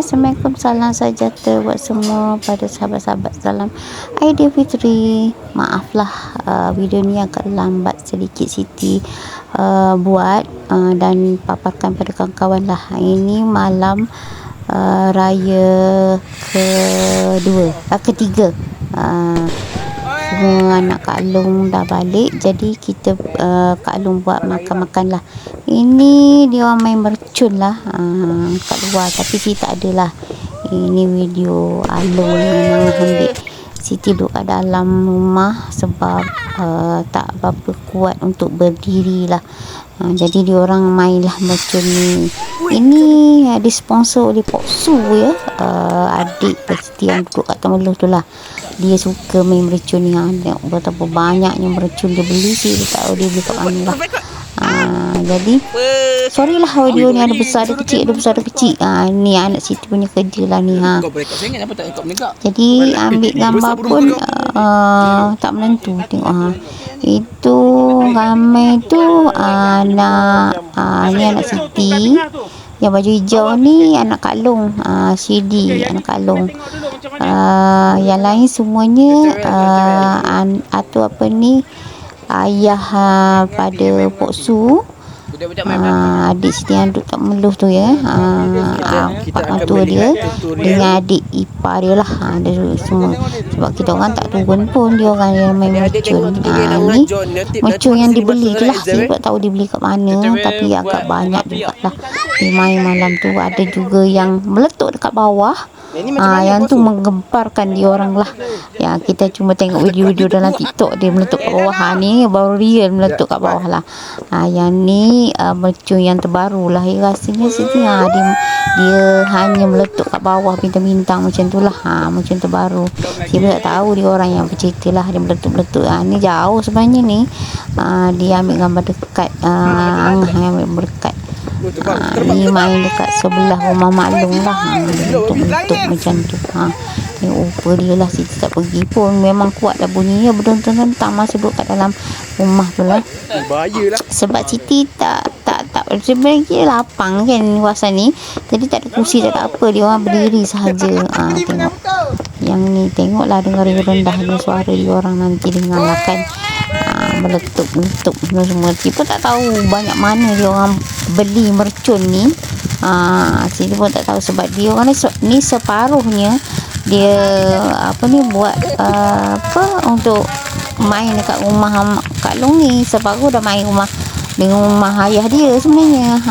Assalamualaikum, salam sejahtera buat semua pada sahabat-sahabat. Salam Aidilfitri. Maaflah video ni agak lambat sedikit Siti buat dan paparkan pada kawan-kawan lah. Ini malam raya ketiga. Semua anak Kak Long dah balik, jadi kita Kak Long buat makan-makan lah. Ini dia orang main mercun lah kat luar, tapi Siti tak ada lah. Ini video Along memang ambil Siti duduk kat dalam rumah sebab tak berapa kuat untuk berdiri lah. Jadi dia orang main lah mercun ni. Ini disponsor oleh Pok Su ya, adik Siti yang duduk kat Temeloh tu lah. Dia suka main mercun ni. Tengok betapa banyaknya mercun dia beli sih. Dia tak tahu dia beli kat mana lah. Jadi sorry lah video ni ada besar ada kecil, ada besar ada kecil. Ni anak Siti punya kerja lah ni. Jadi ambil gambar pun tak menentu. Tengok itu ramai tu ni anak Siti. Yang baju hijau ni anak Kak Long, CD anak Kak Long. Yang lain semuanya atau apa ni, ayah pada Pok Su, adik Siti yang duduk tak meluh tu ya, pak mentua dia dengan adik ipar dia lah. Dia semua, sebab kita orang tak turun pun, dia orang yang main mercun. Ni mercun yang dibeli tu lah, saya tak tahu dibeli kat mana, tapi agak banyak juga lah dia main malam tu. Ada juga yang meletup dekat bawah. Yang tu menggemparkan dia orang lah. Yang kita cuma tengok video-video dalam TikTok dia meletup kat bawah. Ni baru real meletup kat bawah lah. Yang ni mercun yang terbaru lah. Rasanya Siti dia hanya meletup kat bawah bintang-bintang macam tu lah. Macam terbaru. Saya tak tahu dia orang yang bercerita lah dia meletup-meletup. Ni jauh sebenarnya ni. Dia ambil gambar dekat Angah yang ambil berdekat. Ni main dekat sebelah rumah Mak Long lah. Letup macam tu. Tengok rupa dia lah. Siti tak pergi pun, memang kuat dah bunyi ya, berdentang-dentang masa duduk kat dalam rumah tu lah. Sebab Siti tak sebenarnya lapang kan kawasan ni, jadi tak ada kursi, tak ada apa, dia orang berdiri sahaja. Tengok yang ni, tengoklah dengar rendah dia suara dia orang nanti dengar lah kan. Meletup semua. Siti pun tak tahu banyak mana dia orang beli mercun ni. Siti pun tak tahu sebab dia orang ni separuhnya dia buat untuk main dekat rumah Kak Long ni. Separuh dah main dengan rumah ayah dia sebenarnya.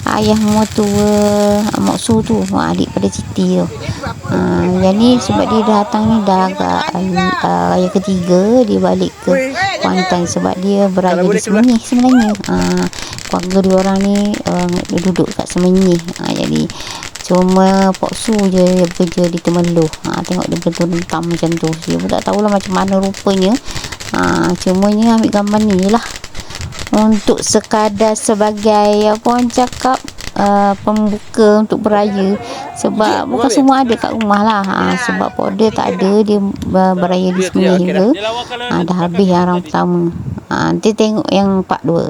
Ayah mertua Mak Su tu, adik pada Siti tu. Yang ni sebab dia datang ni dah agak raya ketiga, dia balik ke Kuantan sebab dia beraya di Semenyih sebenarnya. Keluarga dia orang ni dia duduk kat Semenyih. Jadi cuma Pok Su je dia bekerja di Temeloh. Tengok dia berdentang macam tu. Dia pun tak tahulah macam mana rupanya. Cumanya ambil gambar ni lah untuk sekadar sebagai apa orang cakap, pembuka untuk beraya. Sebab bukan semua ada kat rumah lah. Sebab Pok dia tak ada, dia beraya di Semenyih ke. Dah habis yang orang pertama. Nanti tengok yang part 2.